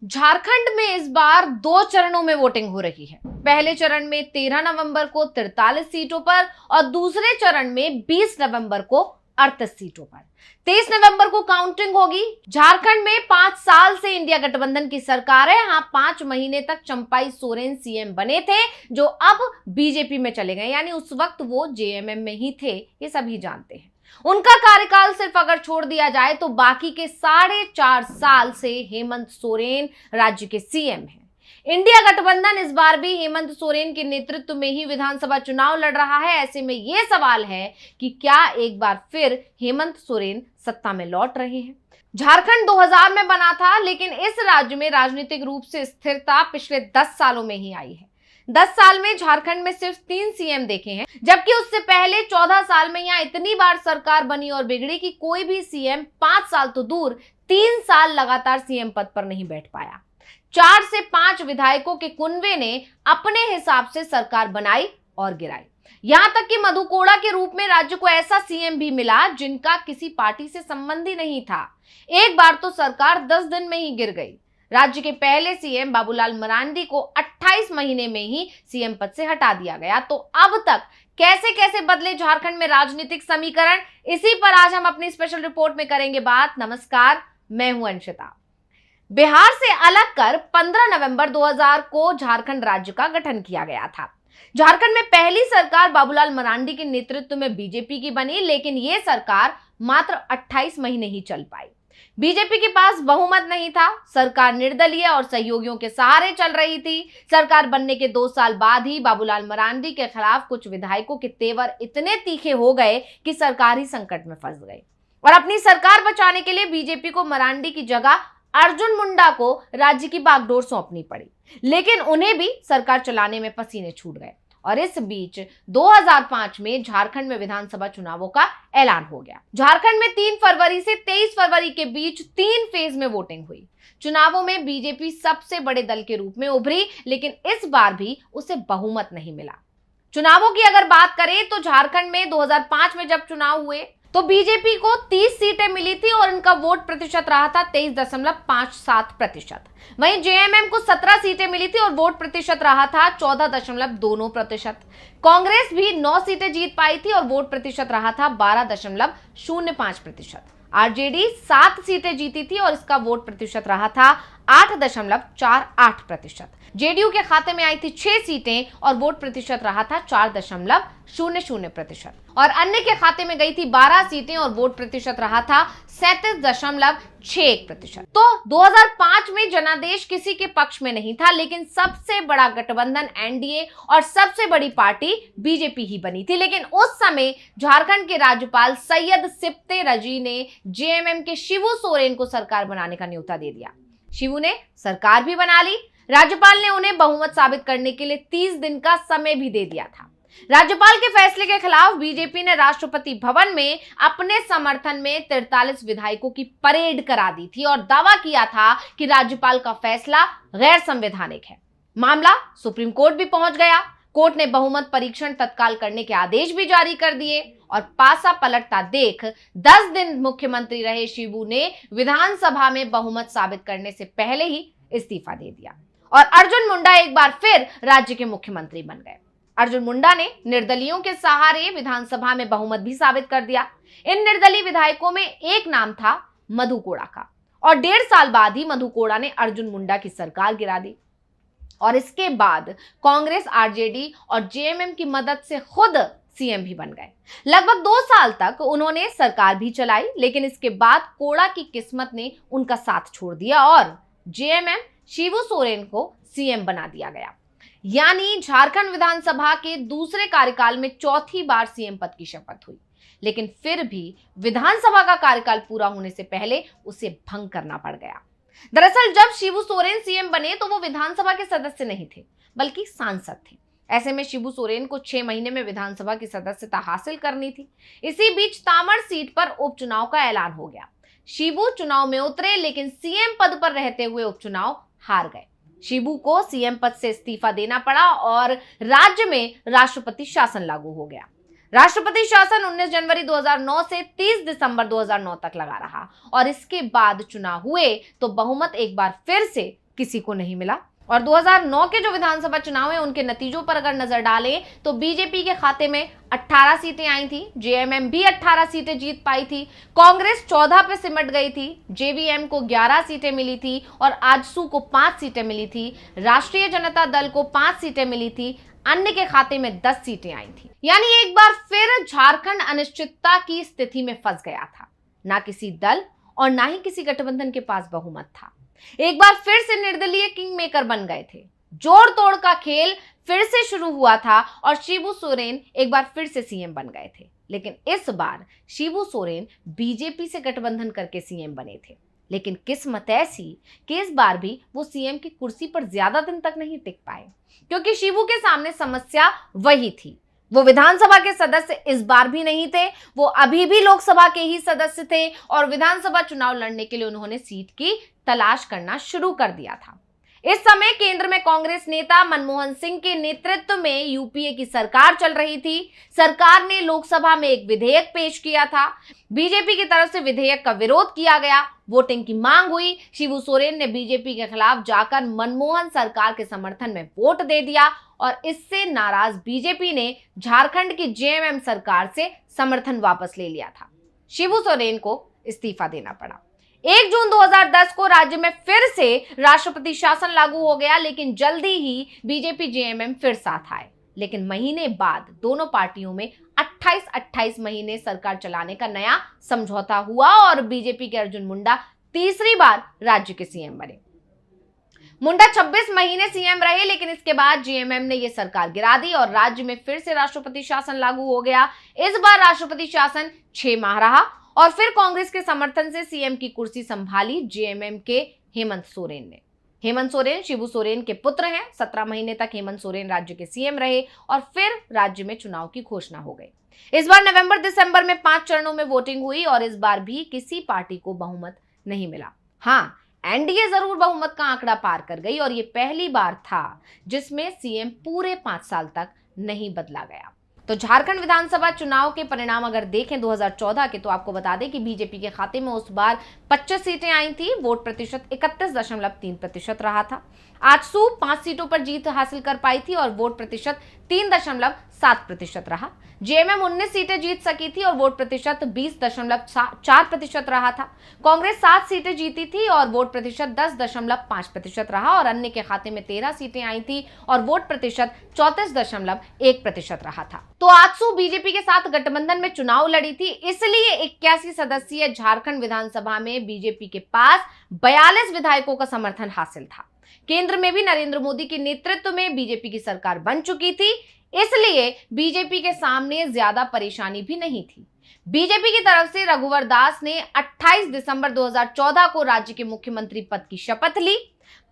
झारखंड में इस बार 2 चरणों में वोटिंग हो रही है। पहले चरण में 13 नवंबर को 43 सीटों पर और दूसरे चरण में 20 नवंबर को 38 सीटों पर। 23 नवंबर को काउंटिंग होगी। झारखंड में 5 साल से इंडिया गठबंधन की सरकार है। हाँ, 5 महीने तक चंपाई सोरेन सीएम बने थे, जो अब बीजेपी में चले गए, यानी उस वक्त वो जेएमएम में ही थे, ये सभी जानते हैं। उनका कार्यकाल सिर्फ अगर छोड़ दिया जाए तो बाकी के 4.5 साल से हेमंत सोरेन राज्य के सीएम हैं। इंडिया गठबंधन इस बार भी हेमंत सोरेन के नेतृत्व में ही विधानसभा चुनाव लड़ रहा है। ऐसे में यह सवाल है कि क्या एक बार फिर हेमंत सोरेन सत्ता में लौट रहे हैं। झारखंड 2000 में बना था, लेकिन इस राज्य में राजनीतिक रूप से स्थिरता पिछले 10 सालों में ही आई है। 10 साल में झारखंड में सिर्फ 3 सीएम देखे हैं, जबकि उससे पहले 14 साल में यहां इतनी बार सरकार बनी और बिगड़ी कि कोई भी सीएम 5 साल तो दूर 3 साल लगातार सीएम पद पर नहीं बैठ पाया। 4 से 5 विधायकों के कुनबे ने अपने हिसाब से सरकार बनाई और गिराई। यहां तक कि मधु कोड़ा के रूप में राज्य को ऐसा सीएम भी मिला जिनका किसी पार्टी से संबंध ही नहीं था। एक बार तो सरकार 10 दिन में ही गिर गई। राज्य के पहले सीएम बाबूलाल मरांडी को 28 महीने में ही सीएम पद से हटा दिया गया। तो अब तक कैसे कैसे बदले झारखंड में राजनीतिक समीकरण, इसी पर आज हम अपनी स्पेशल रिपोर्ट में करेंगे बात। नमस्कार, मैं हूं अंशिता। बिहार से अलग कर 15 नवंबर 2000 को झारखंड राज्य का गठन किया गया था। झारखंड में पहली सरकार बाबूलाल मरांडी के नेतृत्व में बीजेपी की बनी, लेकिन यह सरकार मात्र 28 महीने ही चल पाई। बीजेपी के पास बहुमत नहीं था। सरकार निर्दलीय और सहयोगियों के सहारे चल रही थी। सरकार बनने के 2 साल बाद ही बाबूलाल मरांडी के खिलाफ कुछ विधायकों के तेवर इतने तीखे हो गए कि सरकार ही संकट में फंस गई और अपनी सरकार बचाने के लिए बीजेपी को मरांडी की जगह अर्जुन मुंडा को राज्य की बागडोर सौंपनी पड़ी। लेकिन उन्हें भी सरकार चलाने में पसीने छूट गए और इस बीच 2005 में झारखंड में विधानसभा चुनावों का ऐलान हो गया। झारखंड में 3 फरवरी से 23 फरवरी के बीच 3 फेज में वोटिंग हुई। चुनावों में बीजेपी सबसे बड़े दल के रूप में उभरी, लेकिन इस बार भी उसे बहुमत नहीं मिला। चुनावों की अगर बात करें तो झारखंड में 2005 में जब चुनाव हुए तो बीजेपी को 30 सीटें मिली थी और इनका वोट प्रतिशत रहा था 23.57%। वहीं जेएमएम को 17 सीटें मिली थी और वोट प्रतिशत रहा था 14.2%। कांग्रेस भी 9 सीटें जीत पाई थी और वोट प्रतिशत रहा था 12.05%। आरजेडी 7 सीटें जीती थी और इसका वोट प्रतिशत रहा था 8.48%। जेडीयू के खाते में आई थी 6 सीटें और वोट प्रतिशत रहा था 4.00%। और अन्य के खाते में गई थी 12 सीटें और वोट प्रतिशत रहा था 37.61%। तो 2005 में जनादेश किसी के पक्ष में नहीं था, लेकिन सबसे बड़ा गठबंधन एनडीए और सबसे बड़ी पार्टी बीजेपी ही बनी थी। लेकिन उस समय झारखंड के राज्यपाल सैयद सिप्ते रजी ने जेएमएम के शिबू सोरेन को सरकार बनाने का न्योता दे दिया। शिबू ने सरकार भी बना ली। राज्यपाल ने उन्हें बहुमत साबित करने के लिए 30 दिन का समय भी दे दिया था। राज्यपाल के फैसले के खिलाफ बीजेपी ने राष्ट्रपति भवन में अपने समर्थन में 43 विधायकों की परेड करा दी थी और दावा किया था कि राज्यपाल का फैसला गैर संवैधानिक है। मामला सुप्रीम कोर्ट भी पहुंच गया। कोर्ट ने बहुमत परीक्षण तत्काल करने के आदेश भी जारी कर दिए और पासा पलटता देख 10 दिन मुख्यमंत्री रहे शिबू ने विधानसभा में बहुमत साबित करने से पहले ही इस्तीफा दे दिया और अर्जुन मुंडा एक बार फिर राज्य के मुख्यमंत्री बन गए। अर्जुन मुंडा ने निर्दलियों के सहारे विधानसभा में बहुमत भी साबित कर दिया। इन निर्दलीय विधायकों में एक नाम था मधु कोड़ा का और 1.5 साल बाद ही मधु कोड़ा ने अर्जुन मुंडा की सरकार गिरा दी और इसके बाद कांग्रेस, आरजेडी और जेएमएम की मदद से खुद सीएम भी बन गए। लगभग 2 साल तक उन्होंने सरकार भी चलाई, लेकिन इसके बाद कोड़ा की किस्मत ने उनका साथ छोड़ दिया और जेएमएम शिबू सोरेन को सीएम बना दिया गया। यानी झारखंड विधानसभा के दूसरे कार्यकाल में चौथी बार सीएम पद की शपथ हुई, लेकिन फिर भी विधानसभा का कार्यकाल पूरा होने से पहले उसे भंग करना पड़ गया। दरअसल जब शिबू सोरेन सीएम बने तो वो विधानसभा के सदस्य नहीं थे, बल्कि सांसद थे। ऐसे में शिबू सोरेन को 6 महीने में विधानसभा की सदस्यता हासिल करनी थी। इसी बीच तामड़ सीट पर उपचुनाव का ऐलान हो गया। शिबू चुनाव में उतरे, लेकिन सीएम पद पर रहते हुए उपचुनाव हार गए। शिबू को सीएम पद से इस्तीफा देना पड़ा और राज्य में राष्ट्रपति शासन लागू हो गया। राष्ट्रपति शासन 19 जनवरी 2009 से 30 दिसंबर 2009 तक लगा रहा और इसके बाद चुनाव हुए तो बहुमत एक बार फिर से किसी को नहीं मिला। और 2009 के जो विधानसभा चुनाव है उनके नतीजों पर अगर नजर डालें तो बीजेपी के खाते में 18 सीटें आई थी, जेएमएम भी 18 सीटें जीत पाई थी, कांग्रेस 14 पे सिमट गई थी, जेवीएम को 11 सीटें मिली थी और आजसू को 5 सीटें मिली थी, राष्ट्रीय जनता दल को 5 सीटें मिली थी, अन्य के खाते में 10 सीटें आई थी। यानी एक बार फिर झारखंड अनिश्चितता की स्थिति में फंस गया था। ना किसी दल और ना ही किसी गठबंधन के पास बहुमत था। एक बार फिर से निर्दलीय किंग मेकर बन गए थे। जोड़ तोड़ का खेल फिर से शुरू हुआ था और शिबू सोरेन एक बार फिर से सीएम बन गए थे। लेकिन इस बार शिबू सोरेन बीजेपी से गठबंधन करके सीएम बने थे। लेकिन किस्मत ऐसी कि इस बार भी वो सीएम की कुर्सी पर ज्यादा दिन तक नहीं टिक पाए, क्योंकि शिबू के सामने समस्या वही थी। वो विधानसभा के सदस्य इस बार भी नहीं थे, वो अभी भी लोकसभा के ही सदस्य थे और विधानसभा चुनाव लड़ने के लिए उन्होंने सीट की तलाश करना शुरू कर दिया था। इस समय केंद्र में कांग्रेस नेता मनमोहन सिंह के नेतृत्व में यूपीए की सरकार चल रही थी। सरकार ने लोकसभा में एक विधेयक पेश किया था। बीजेपी की तरफ से विधेयक का विरोध किया गया, वोटिंग की मांग हुई। शिबू सोरेन ने बीजेपी के खिलाफ जाकर मनमोहन सरकार के समर्थन में वोट दे दिया और इससे नाराज बीजेपी ने झारखंड की जेएमएम सरकार से समर्थन वापस ले लिया था। शिबू सोरेन को इस्तीफा देना पड़ा। 1 जून 2010 को राज्य में फिर से राष्ट्रपति शासन लागू हो गया, लेकिन जल्दी ही बीजेपी जेएमएम फिर साथ आए। लेकिन महीने बाद दोनों पार्टियों में 28 महीने सरकार चलाने का नया समझौता हुआ और बीजेपी के अर्जुन मुंडा तीसरी बार राज्य के सीएम बने। मुंडा 26 महीने सीएम रहे, लेकिन इसके बाद जेएमएम ने यह सरकार गिरा दी और राज्य में फिर से राष्ट्रपति शासन लागू हो गया। इस बार राष्ट्रपति शासन 6 माह रहा और फिर कांग्रेस के समर्थन से सीएम की कुर्सी संभाली जेएमएम के हेमंत सोरेन ने। हेमंत सोरेन शिबू सोरेन के पुत्र हैं। 17 महीने तक हेमंत सोरेन राज्य के सीएम रहे और फिर राज्य में चुनाव की घोषणा हो गई। इस बार नवंबर दिसंबर में 5 चरणों में वोटिंग हुई और इस बार भी किसी पार्टी को बहुमत नहीं मिला। हाँ, एनडीए जरूर बहुमत का आंकड़ा पार कर गई और ये पहली बार था जिसमें सीएम पूरे 5 साल तक नहीं बदला गया। तो झारखंड विधानसभा चुनाव के परिणाम अगर देखें 2014 के, तो आपको बता दें कि बीजेपी के खाते में उस बार 25 सीटें आई थी। वोट प्रतिशत 31.3% रहा था। आजसू 5 सीटों पर जीत हासिल कर पाई थी और वोट प्रतिशत 3.7% रहा। जेएमएम 19 सीटें जीत सकी थी और वोट प्रतिशत 20.4% रहा था। कांग्रेस 7 सीटें जीती थी और वोट प्रतिशत 10.5% रहा और अन्य के खाते में 13 सीटें आई थी और वोट प्रतिशत 34.1% रहा था। तो आजसू बीजेपी के साथ गठबंधन में चुनाव लड़ी थी, इसलिए 81 सदस्यीय झारखंड विधानसभा में बीजेपी के पास 42 विधायकों का समर्थन हासिल था। केंद्र में भी नरेंद्र मोदी के नेतृत्व में बीजेपी की सरकार बन चुकी थी, इसलिए बीजेपी के सामने ज्यादा परेशानी भी नहीं थी। बीजेपी की तरफ से रघुवर दास ने 28 दिसंबर 2014 को राज्य के मुख्यमंत्री पद की शपथ ली।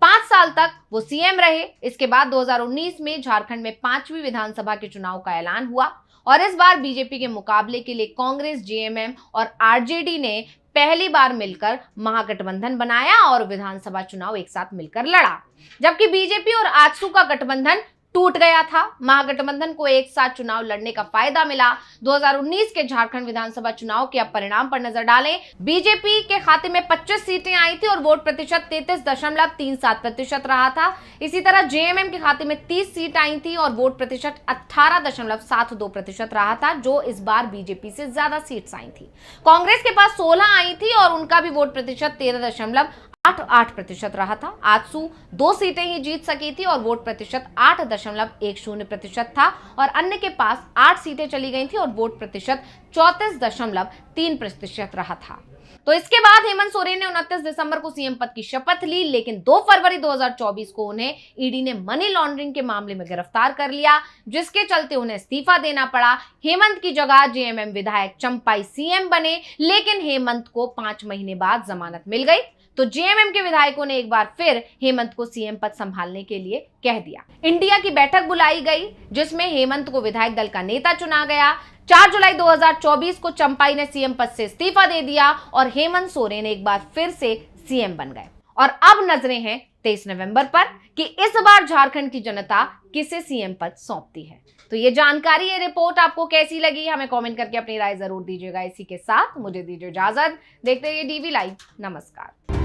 5 साल तक वो सीएम रहे। इसके बाद 2019 में झारखंड में 5वीं विधानसभा के चुनाव का ऐलान हुआ और इस बार बीजेपी के मुकाबले के लिए कांग्रेस, जेएमएम और आरजेडी ने पहली बार मिलकर महागठबंधन बनाया और विधानसभा चुनाव एक साथ मिलकर लड़ा, जबकि बीजेपी और आजसू का गठबंधन टूट गया था। महागठबंधन को एक साथ चुनाव लड़ने का फायदा मिला। 2019 के झारखंड विधानसभा चुनाव के अब परिणाम पर नजर डालें। बीजेपी के खाते में 25 सीटें आई थी और वोट प्रतिशत 33.37% रहा था। इसी तरह जेएमएम के खाते में 30 सीट आई थी और वोट प्रतिशत 18.72% रहा था, जो इस बार बीजेपी से ज्यादा सीट्स आई थी। कांग्रेस के पास 16 आई थी और उनका भी वोट प्रतिशत 13.88% रहा था। आजसू 2 सीटें ही जीत सकी थी और वोट प्रतिशत 8.10% था और अन्य के पास 8 सीटें चली गई थी और वोट प्रतिशत 34.3% रहा था। तो इसके बाद हेमंत सोरेन ने 29 दिसंबर को सीएम पद की शपथ ली, लेकिन 2 फरवरी 2024 को उन्हें ईडी ने मनी लॉन्ड्रिंग के मामले में गिरफ्तार कर लिया, जिसके चलते उन्हें इस्तीफा देना पड़ा। हेमंत की जगह जेएमएम विधायक चंपाई सीएम बने, लेकिन हेमंत को 5 महीने बाद जमानत मिल गई। तो जेएमएम के विधायकों ने एक बार फिर हेमंत को सीएम पद संभालने के लिए कह दिया। इंडिया की बैठक बुलाई गई, जिसमें हेमंत को विधायक दल का नेता चुना गया। 4 जुलाई 2024 को चंपाई ने सीएम पद से इस्तीफा दे दिया और हेमंत सोरेन एक बार फिर से सीएम बन गए। और अब नजरें हैं 23 नवंबर पर कि इस बार झारखंड की जनता किसे सीएम पद सौंपती है। तो ये जानकारी, ये रिपोर्ट आपको कैसी लगी, हमें कमेंट करके अपनी राय जरूर दीजिएगा। इसी के साथ मुझे दीजिए इजाजत। देखते रहिए डीवी लाइव। नमस्कार।